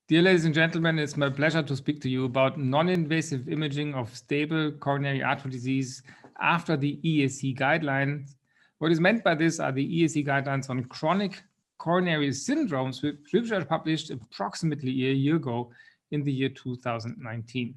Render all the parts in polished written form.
Dear ladies and gentlemen, it's my pleasure to speak to you about non-invasive imaging of stable coronary artery disease after the ESC guidelines. What is meant by this are the ESC guidelines on chronic coronary syndromes, which were published approximately a year ago in the year 2019.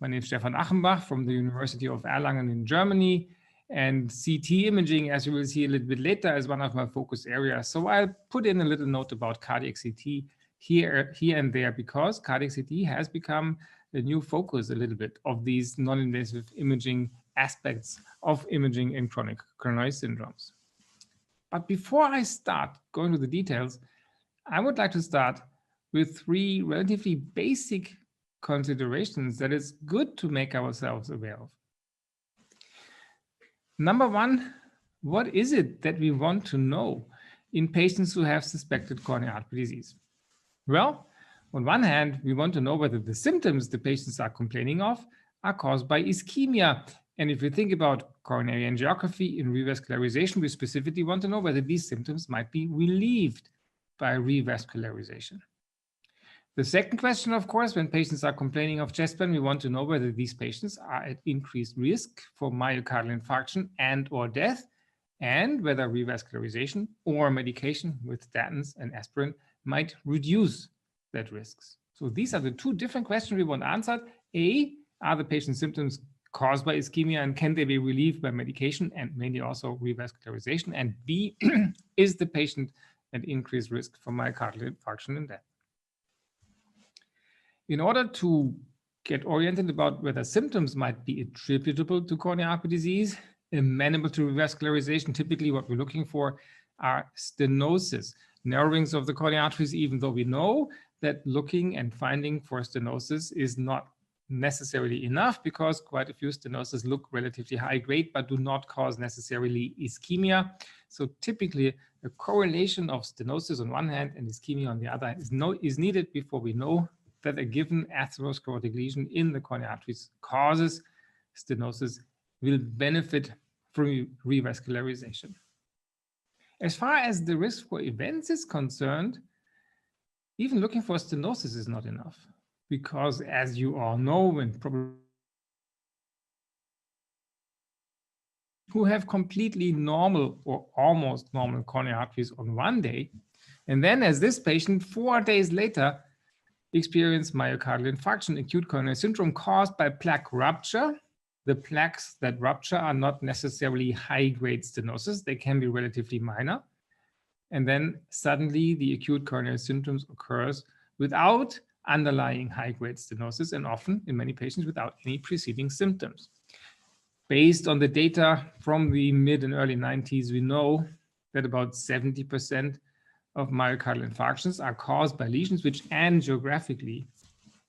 My name is Stephan Achenbach from the University of Erlangen in Germany, and CT imaging, as you will see a little bit later, is one of my focus areas. So I'll put in a little note about cardiac CT here and there, because cardiac CT has become a new focus a little bit of these non-invasive imaging aspects of imaging in chronic coronary syndromes. But before I start going to the details, I would like to start with three relatively basic considerations that it's good to make ourselves aware of. Number one, what is it that we want to know in patients who have suspected coronary artery disease? Well, on one hand, we want to know whether the symptoms the patients are complaining of are caused by ischemia. And if we think about coronary angiography in revascularization, we specifically want to know whether these symptoms might be relieved by revascularization. The second question, of course, when patients are complaining of chest pain, we want to know whether these patients are at increased risk for myocardial infarction and/or death, and whether revascularization or medication with statins and aspirin might reduce that risks. So these are the two different questions we want answered. A, are the patient's symptoms caused by ischemia, and can they be relieved by medication and mainly also revascularization? And B, is the patient at increased risk for myocardial infarction and death? In order to get oriented about whether symptoms might be attributable to coronary artery disease, amenable to revascularization, typically what we're looking for are stenosis, narrowings of the coronary arteries, even though we know that looking and finding for stenosis is not necessarily enough, because quite a few stenosis look relatively high grade but do not cause necessarily ischemia. So typically a correlation of stenosis on one hand and ischemia on the other is needed before we know that a given atherosclerotic lesion in the coronary arteries causes stenosis, will benefit from revascularization. As far as the risk for events is concerned, even looking for stenosis is not enough, because as you all know, and probably who have completely normal or almost normal coronary arteries on one day, and then as this patient 4 days later experience myocardial infarction, acute coronary syndrome caused by plaque rupture. The plaques that rupture are not necessarily high-grade stenosis. They can be relatively minor. And then suddenly the acute coronary symptoms occurs without underlying high-grade stenosis, and often in many patients without any preceding symptoms. Based on the data from the mid and early 90s, we know that about 70% of myocardial infarctions are caused by lesions which angiographically,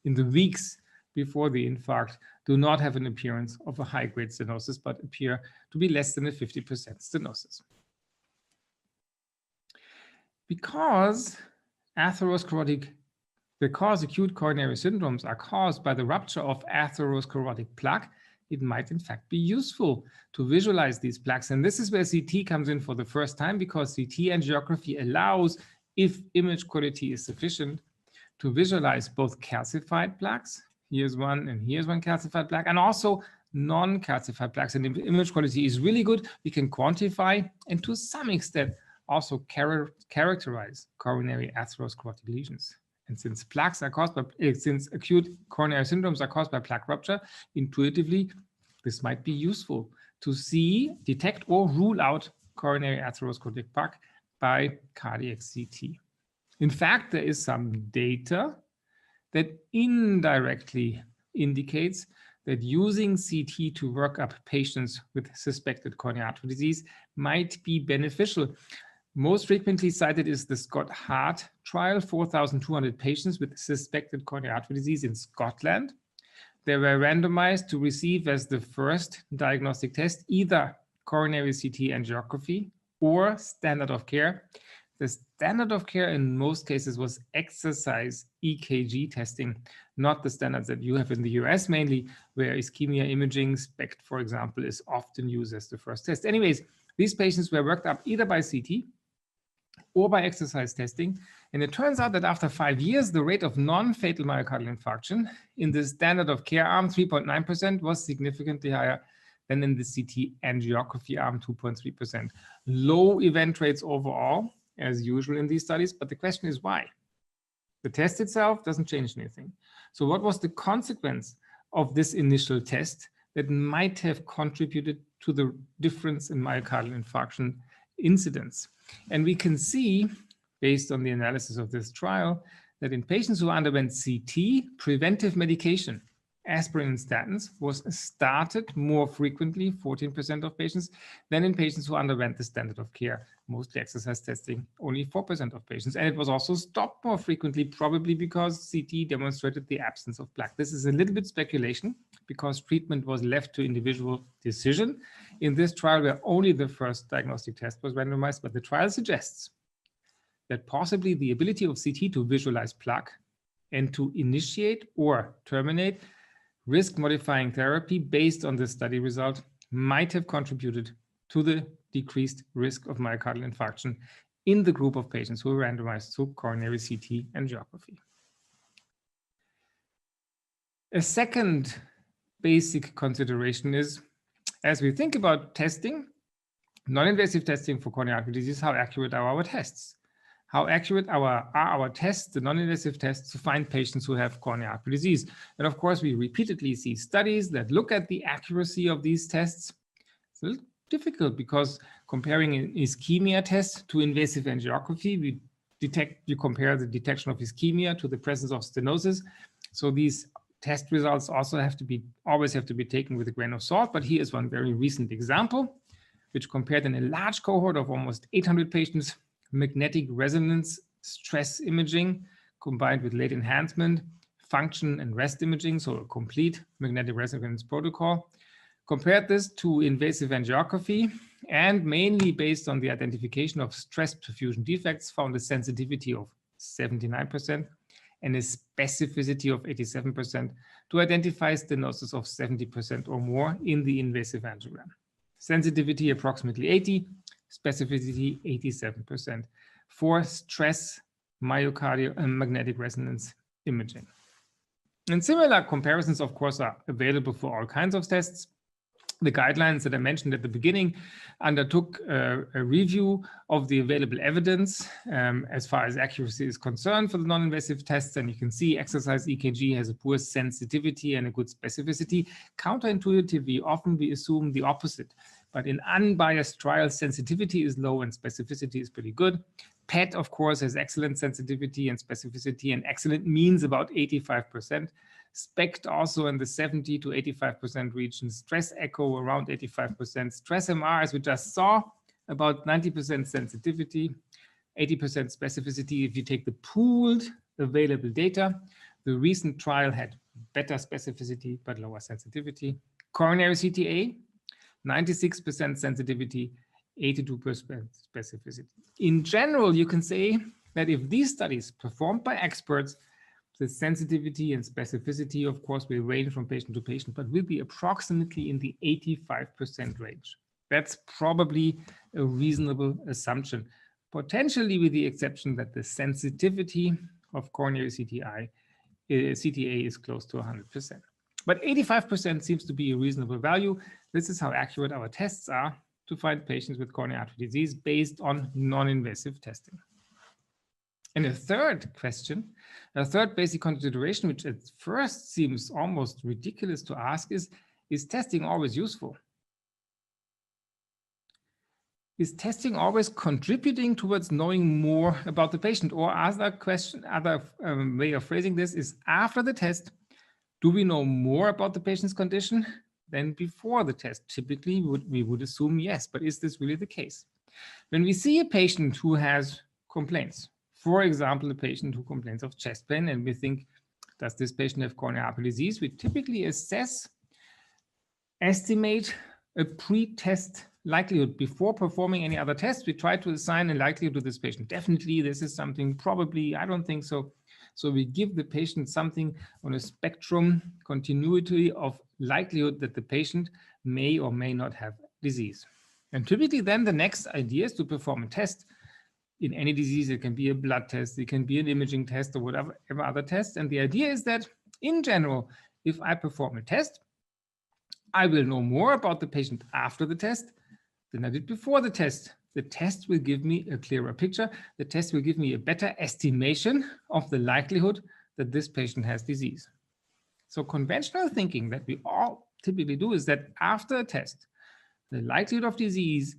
in the weeks before the infarct, do not have an appearance of a high-grade stenosis, but appear to be less than a 50% stenosis. Because acute coronary syndromes are caused by the rupture of atherosclerotic plaque, it might in fact be useful to visualize these plaques. And this is where CT comes in for the first time, because CT angiography allows, if image quality is sufficient, to visualize both calcified plaques. Here's one and here's one calcified plaque, and also non-calcified plaques. And if the image quality is really good, we can quantify and to some extent also characterize coronary atherosclerotic lesions. And since plaques are caused by, since acute coronary syndromes are caused by plaque rupture, intuitively, this might be useful to see, detect, or rule out coronary atherosclerotic plaque by cardiac CT. In fact, there is some data that indirectly indicates that using CT to work up patients with suspected coronary artery disease might be beneficial. Most frequently cited is the Scott Hart trial, 4,200 patients with suspected coronary artery disease in Scotland. They were randomized to receive as the first diagnostic test either coronary CT angiography or standard of care. The standard of care in most cases was exercise EKG testing, not the standards that you have in the US mainly, where ischemia imaging, SPECT, for example, is often used as the first test. Anyways, these patients were worked up either by CT or by exercise testing. And it turns out that after 5 years, the rate of non-fatal myocardial infarction in the standard of care arm, 3.9%, was significantly higher than in the CT angiography arm, 2.3%. Low event rates overall, as usual in these studies, but the question is why? The test itself doesn't change anything. So what was the consequence of this initial test that might have contributed to the difference in myocardial infarction incidence? And we can see, based on the analysis of this trial, that in patients who underwent CT, preventive medication, aspirin and statins, was started more frequently, 14% of patients, than in patients who underwent the standard of care, mostly exercise testing, only 4% of patients. And it was also stopped more frequently, probably because CT demonstrated the absence of plaque. This is a little bit speculation because treatment was left to individual decision. In this trial, where only the first diagnostic test was randomized, but the trial suggests that possibly the ability of CT to visualize plaque and to initiate or terminate risk-modifying therapy based on the study result might have contributed to the decreased risk of myocardial infarction in the group of patients who were randomized to coronary CT angiography. A second basic consideration is, as we think about testing, non-invasive testing for coronary artery disease, how accurate are our tests? How accurate are our tests, the non-invasive tests, to find patients who have coronary artery disease? And of course, we repeatedly see studies that look at the accuracy of these tests. It's a little difficult because comparing an ischemia test to invasive angiography, we compare the detection of ischemia to the presence of stenosis. So these test results also always have to be taken with a grain of salt. But here is one very recent example, which compared in a large cohort of almost 800 patients, magnetic resonance stress imaging combined with late enhancement, function and rest imaging, so a complete magnetic resonance protocol. Compared this to invasive angiography, and mainly based on the identification of stress perfusion defects, found a sensitivity of 79% and a specificity of 87% to identify stenosis of 70% or more in the invasive angiogram. Sensitivity approximately 80%, specificity 87% for stress myocardial and magnetic resonance imaging. And similar comparisons, of course, are available for all kinds of tests. The guidelines that I mentioned at the beginning undertook a review of the available evidence as far as accuracy is concerned for the non-invasive tests. And you can see exercise EKG has a poor sensitivity and a good specificity. Counterintuitively, often we assume the opposite. But in unbiased trials, sensitivity is low and specificity is pretty good. PET, of course, has excellent sensitivity and specificity, and excellent means about 85%. SPECT also in the 70 to 85% region. Stress echo around 85%. Stress MR, as we just saw, about 90% sensitivity, 80% specificity. If you take the pooled available data, the recent trial had better specificity but lower sensitivity. Coronary CTA, 96% sensitivity, 82% specificity. In general, you can say that if these studies performed by experts, the sensitivity and specificity, of course, will range from patient to patient, but will be approximately in the 85% range. That's probably a reasonable assumption, potentially with the exception that the sensitivity of coronary CTA is close to 100%. But 85% seems to be a reasonable value. This is how accurate our tests are to find patients with coronary artery disease based on non-invasive testing. And a third question, a third basic consideration, which at first seems almost ridiculous to ask, is testing always useful? Is testing always contributing towards knowing more about the patient? Or other way of phrasing this is, after the test, do we know more about the patient's condition than before the test? Typically, we would assume yes, but is this really the case? When we see a patient who has complaints, for example, a patient who complains of chest pain, and we think, does this patient have coronary artery disease? We typically estimate a pre-test likelihood. Before performing any other tests, we try to assign a likelihood to this patient. Definitely, this is something, probably, I don't think so. So we give the patient something on a spectrum continuity of likelihood that the patient may or may not have disease. And typically then the next idea is to perform a test in any disease. It can be a blood test, it can be an imaging test, or whatever other test. And the idea is that in general, if I perform a test, I will know more about the patient after the test than I did before the test. The test will give me a clearer picture. The test will give me a better estimation of the likelihood that this patient has disease. So conventional thinking that we all typically do is that after a test, the likelihood of disease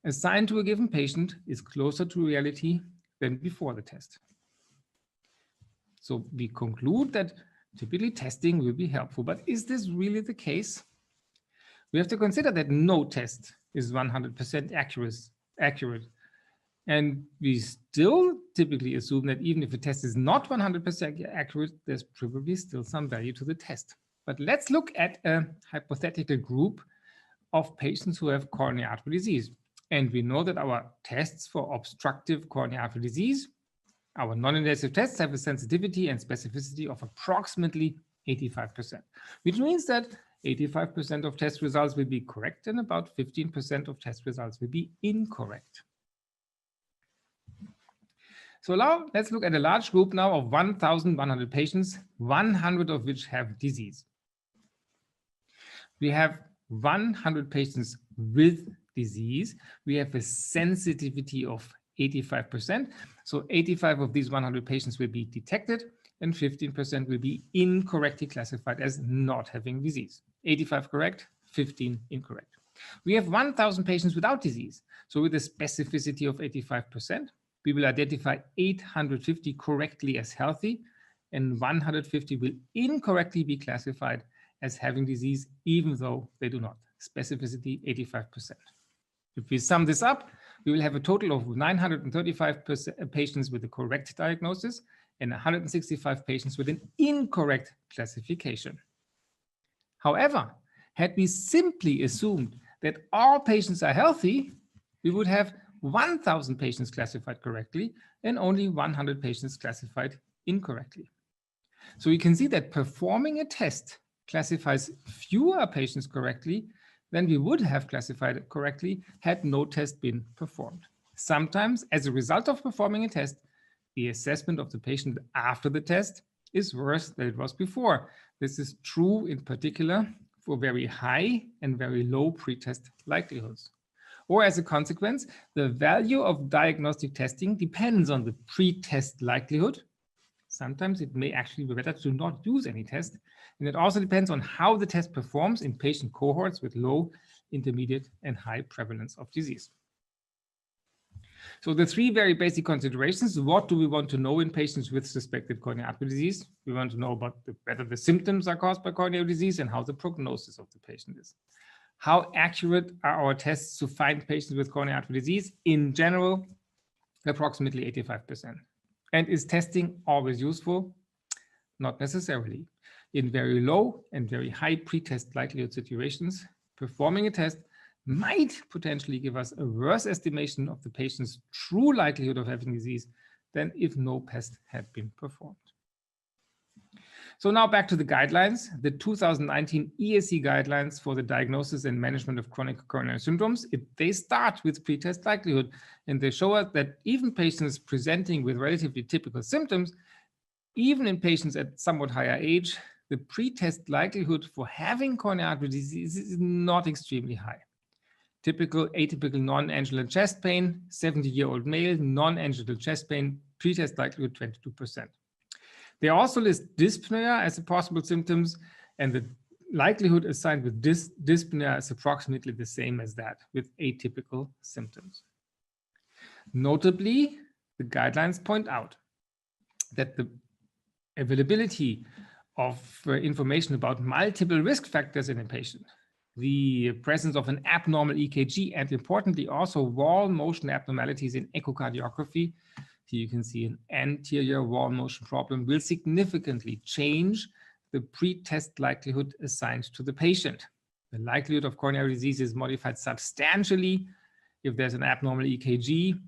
assigned to a given patient is closer to reality than before the test. So we conclude that typically testing will be helpful, but is this really the case? We have to consider that no test is 100% accurate. And we still typically assume that even if a test is not 100% accurate, there's probably still some value to the test. But let's look at a hypothetical group of patients who have coronary artery disease. And we know that our tests for obstructive coronary artery disease, our non-invasive tests, have a sensitivity and specificity of approximately 85%, which means that 85% of test results will be correct and about 15% of test results will be incorrect. So now let's look at a large group now of 1,100 patients, 100 of which have disease. We have 100 patients with disease. We have a sensitivity of 85%. So 85 of these 100 patients will be detected and 15% will be incorrectly classified as not having disease. 85 correct, 15 incorrect. We have 1,000 patients without disease. So with a specificity of 85%, we will identify 850 correctly as healthy and 150 will incorrectly be classified as having disease, even though they do not. Specificity 85%. If we sum this up, we will have a total of 935 patients with the correct diagnosis and 165 patients with an incorrect classification. However, had we simply assumed that all patients are healthy, we would have 1,000 patients classified correctly and only 100 patients classified incorrectly. So you can see that performing a test classifies fewer patients correctly than we would have classified correctly had no test been performed. Sometimes, as a result of performing a test, the assessment of the patient after the test is worse than it was before. This is true in particular for very high and very low pretest likelihoods. Or as a consequence, the value of diagnostic testing depends on the pretest likelihood. Sometimes it may actually be better to not use any test. And it also depends on how the test performs in patient cohorts with low, intermediate, and high prevalence of disease. So the three very basic considerations: what do we want to know in patients with suspected coronary artery disease? We want to know about whether the symptoms are caused by coronary disease and how the prognosis of the patient is. How accurate are our tests to find patients with coronary artery disease? In general, approximately 85%. And is testing always useful? Not necessarily. In very low and very high pretest likelihood situations, performing a test might potentially give us a worse estimation of the patient's true likelihood of having disease than if no test had been performed. So now back to the guidelines. The 2019 ESC guidelines for the diagnosis and management of chronic coronary syndromes, they start with pretest likelihood, and they show us that even patients presenting with relatively typical symptoms, even in patients at somewhat higher age, the pretest likelihood for having coronary artery disease is not extremely high. Typical atypical non-angular chest pain, 70-year-old male, non-angular chest pain, pretest likelihood 22%. They also list dyspnea as a possible symptoms, and the likelihood assigned with dyspnea is approximately the same as that with atypical symptoms. Notably, the guidelines point out that the availability of information about multiple risk factors in a patient, the presence of an abnormal EKG, and importantly also wall motion abnormalities in echocardiography, here you can see an anterior wall motion problem, will significantly change the pretest likelihood assigned to the patient. The likelihood of coronary disease is modified substantially if there's an abnormal EKG,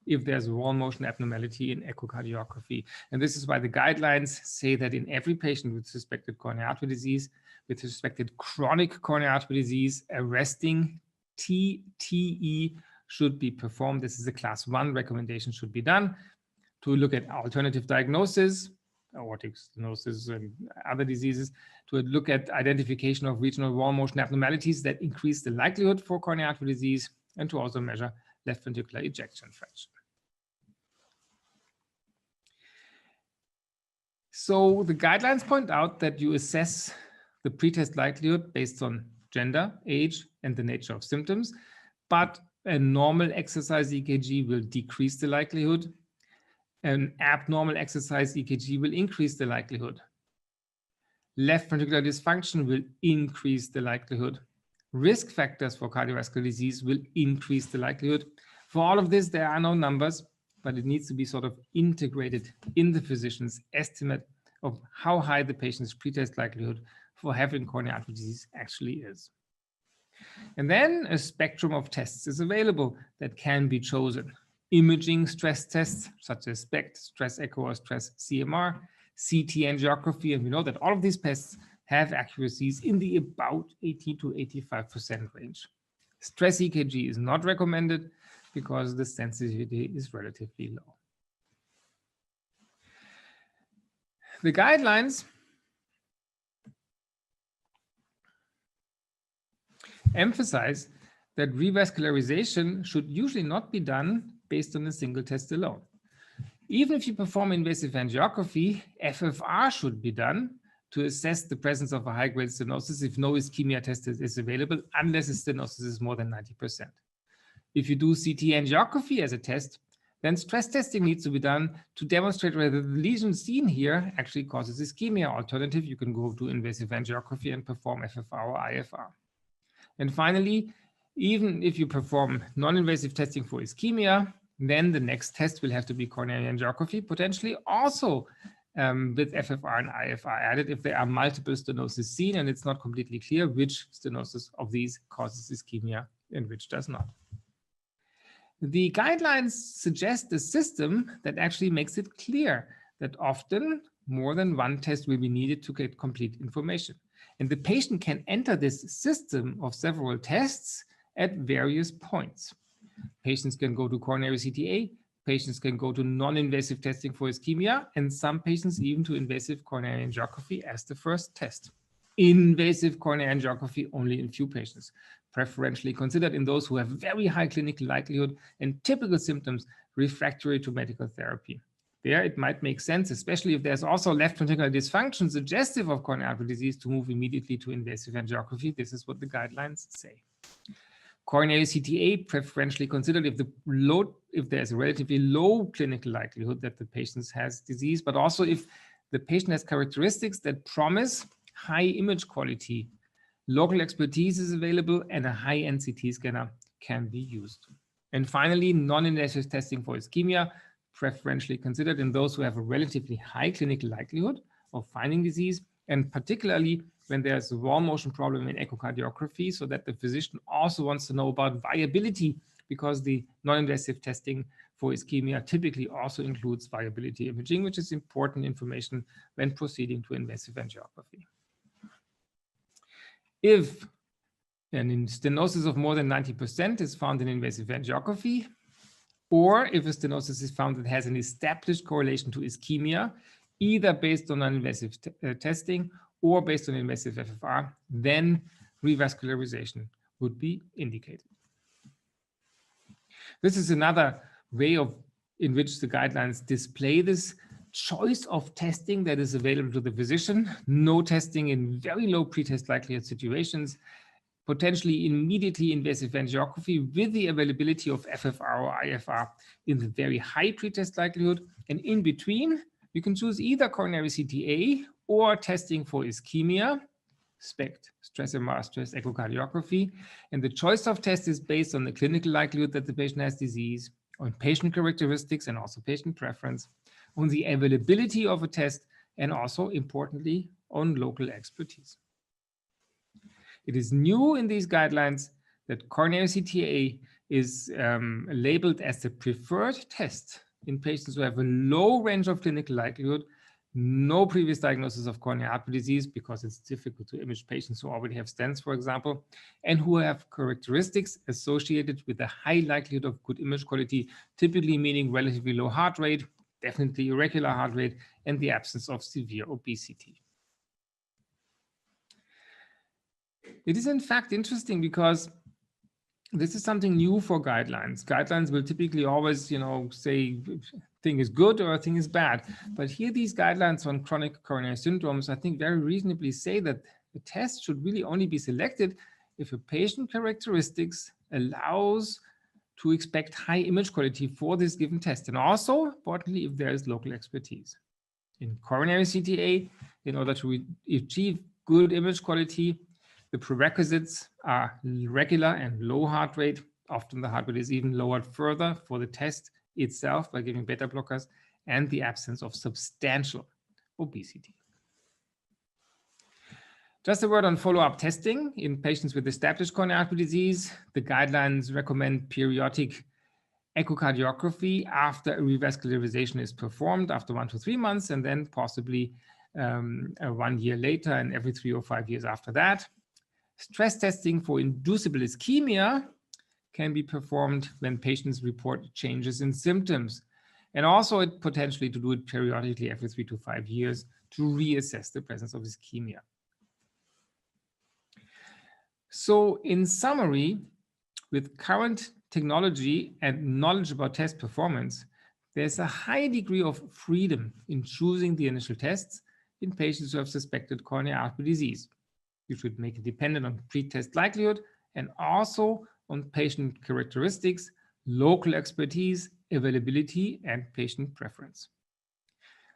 if there's a wall motion abnormality in echocardiography. And this is why the guidelines say that in every patient with suspected coronary artery disease, with suspected chronic coronary artery disease, a resting TTE should be performed. This is a class 1 recommendation, should be done to look at alternative diagnosis, aortic stenosis and other diseases, to look at identification of regional wall motion abnormalities that increase the likelihood for coronary artery disease, and to also measure left ventricular ejection fraction. So the guidelines point out that you assess the pretest likelihood based on gender, age, and the nature of symptoms, but a normal exercise EKG will decrease the likelihood. An abnormal exercise EKG will increase the likelihood. Left ventricular dysfunction will increase the likelihood. Risk factors for cardiovascular disease will increase the likelihood. For all of this, there are no numbers, but it needs to be sort of integrated in the physician's estimate of how high the patient's pretest likelihood for having coronary artery disease actually is. And then a spectrum of tests is available that can be chosen. Imaging stress tests such as SPECT, stress echo, or stress CMR, CT angiography, and we know that all of these tests have accuracies in the about 80 to 85% range. Stress EKG is not recommended because the sensitivity is relatively low. The guidelines emphasize that revascularization should usually not be done based on a single test alone. Even if you perform invasive angiography, FFR should be done to assess the presence of a high-grade stenosis if no ischemia test is available, unless the stenosis is more than 90%. If you do CT angiography as a test, then stress testing needs to be done to demonstrate whether the lesion seen here actually causes ischemia. Alternative, you can go to invasive angiography and perform FFR or IFR. And finally, even if you perform non-invasive testing for ischemia, then the next test will have to be coronary angiography, potentially also with FFR and IFR added if there are multiple stenosis seen and it's not completely clear which stenosis of these causes ischemia and which does not. The guidelines suggest a system that actually makes it clear that often more than one test will be needed to get complete information. And the patient can enter this system of several tests at various points. Patients can go to coronary CTA, patients can go to non-invasive testing for ischemia, and some patients even to invasive coronary angiography as the first test. Invasive coronary angiography only in few patients, preferentially considered in those who have very high clinical likelihood and typical symptoms refractory to medical therapy. There, it might make sense, especially if there's also left ventricular dysfunction suggestive of coronary artery disease, to move immediately to invasive angiography. This is what the guidelines say. Coronary CTA preferentially considered if there's a relatively low clinical likelihood that the patient has disease, but also if the patient has characteristics that promise high image quality, local expertise is available, and a high-end CT scanner can be used. And finally, non-invasive testing for ischemia, preferentially considered in those who have a relatively high clinical likelihood of finding disease, and particularly when there's a wall motion problem in echocardiography, so that the physician also wants to know about viability, because the non-invasive testing for ischemia typically also includes viability imaging, which is important information when proceeding to invasive angiography. If an stenosis of more than 90% is found in invasive angiography, or if a stenosis is found that has an established correlation to ischemia, either based on non-invasive testing or based on invasive FFR, then revascularization would be indicated. This is another way in which the guidelines display this choice of testing that is available to the physician. No testing in very low pretest likelihood situations, potentially immediately invasive angiography with the availability of FFR or IFR in the very high pretest likelihood. And in between, you can choose either coronary CTA or testing for ischemia, SPECT, stress MR, stress echocardiography. And the choice of test is based on the clinical likelihood that the patient has disease, on patient characteristics and also patient preference, on the availability of a test, and also, importantly, on local expertise. It is new in these guidelines that coronary CTA is labeled as the preferred test in patients who have a low range of clinical likelihood, no previous diagnosis of coronary artery disease because it's difficult to image patients who already have stents, for example, and who have characteristics associated with a high likelihood of good image quality, typically meaning relatively low heart rate, definitely irregular heart rate, and the absence of severe obesity. It is in fact interesting because this is something new for guidelines. Guidelines will typically always, say thing is good or a thing is bad. But here, these guidelines on chronic coronary syndromes, I think very reasonably say that the test should really only be selected if a patient characteristics allows to expect high image quality for this given test. And also, importantly, if there is local expertise. In coronary CTA, in order to achieve good image quality, the prerequisites are regular and low heart rate. Often the heart rate is even lowered further for the test itself by giving beta blockers, and the absence of substantial obesity. Just a word on follow-up testing in patients with established coronary artery disease. The guidelines recommend periodic echocardiography after a revascularization is performed after 1 to 3 months, and then possibly 1 year later and every 3 or 5 years after that. Stress testing for inducible ischemia can be performed when patients report changes in symptoms, and also potentially to do it periodically every 3 to 5 years to reassess the presence of ischemia. So in summary, with current technology and knowledge about test performance, there's a high degree of freedom in choosing the initial tests in patients who have suspected coronary artery disease. You should make it dependent on pre-test likelihood and also on patient characteristics, local expertise, availability, and patient preference.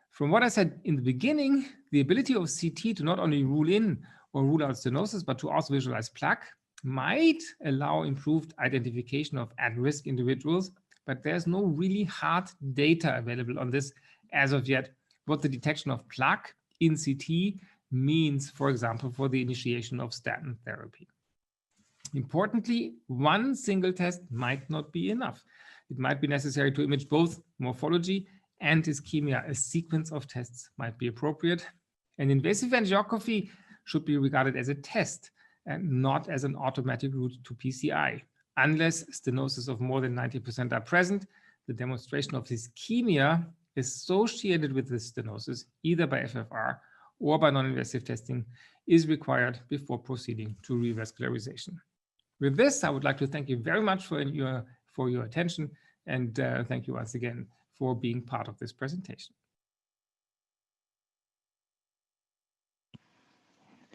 From what I said in the beginning, the ability of CT to not only rule in or rule out stenosis, but to also visualize plaque might allow improved identification of at-risk individuals, but there's no really hard data available on this as of yet, what the detection of plaque in CT means, for example, for the initiation of statin therapy. Importantly, one single test might not be enough. It might be necessary to image both morphology and ischemia. A sequence of tests might be appropriate. And invasive angiography should be regarded as a test and not as an automatic route to PCI. Unless stenosis of more than 90% are present, the demonstration of ischemia associated with this stenosis, either by FFR or by non-invasive testing, is required before proceeding to revascularization. With this, I would like to thank you very much for your attention, and thank you once again for being part of this presentation.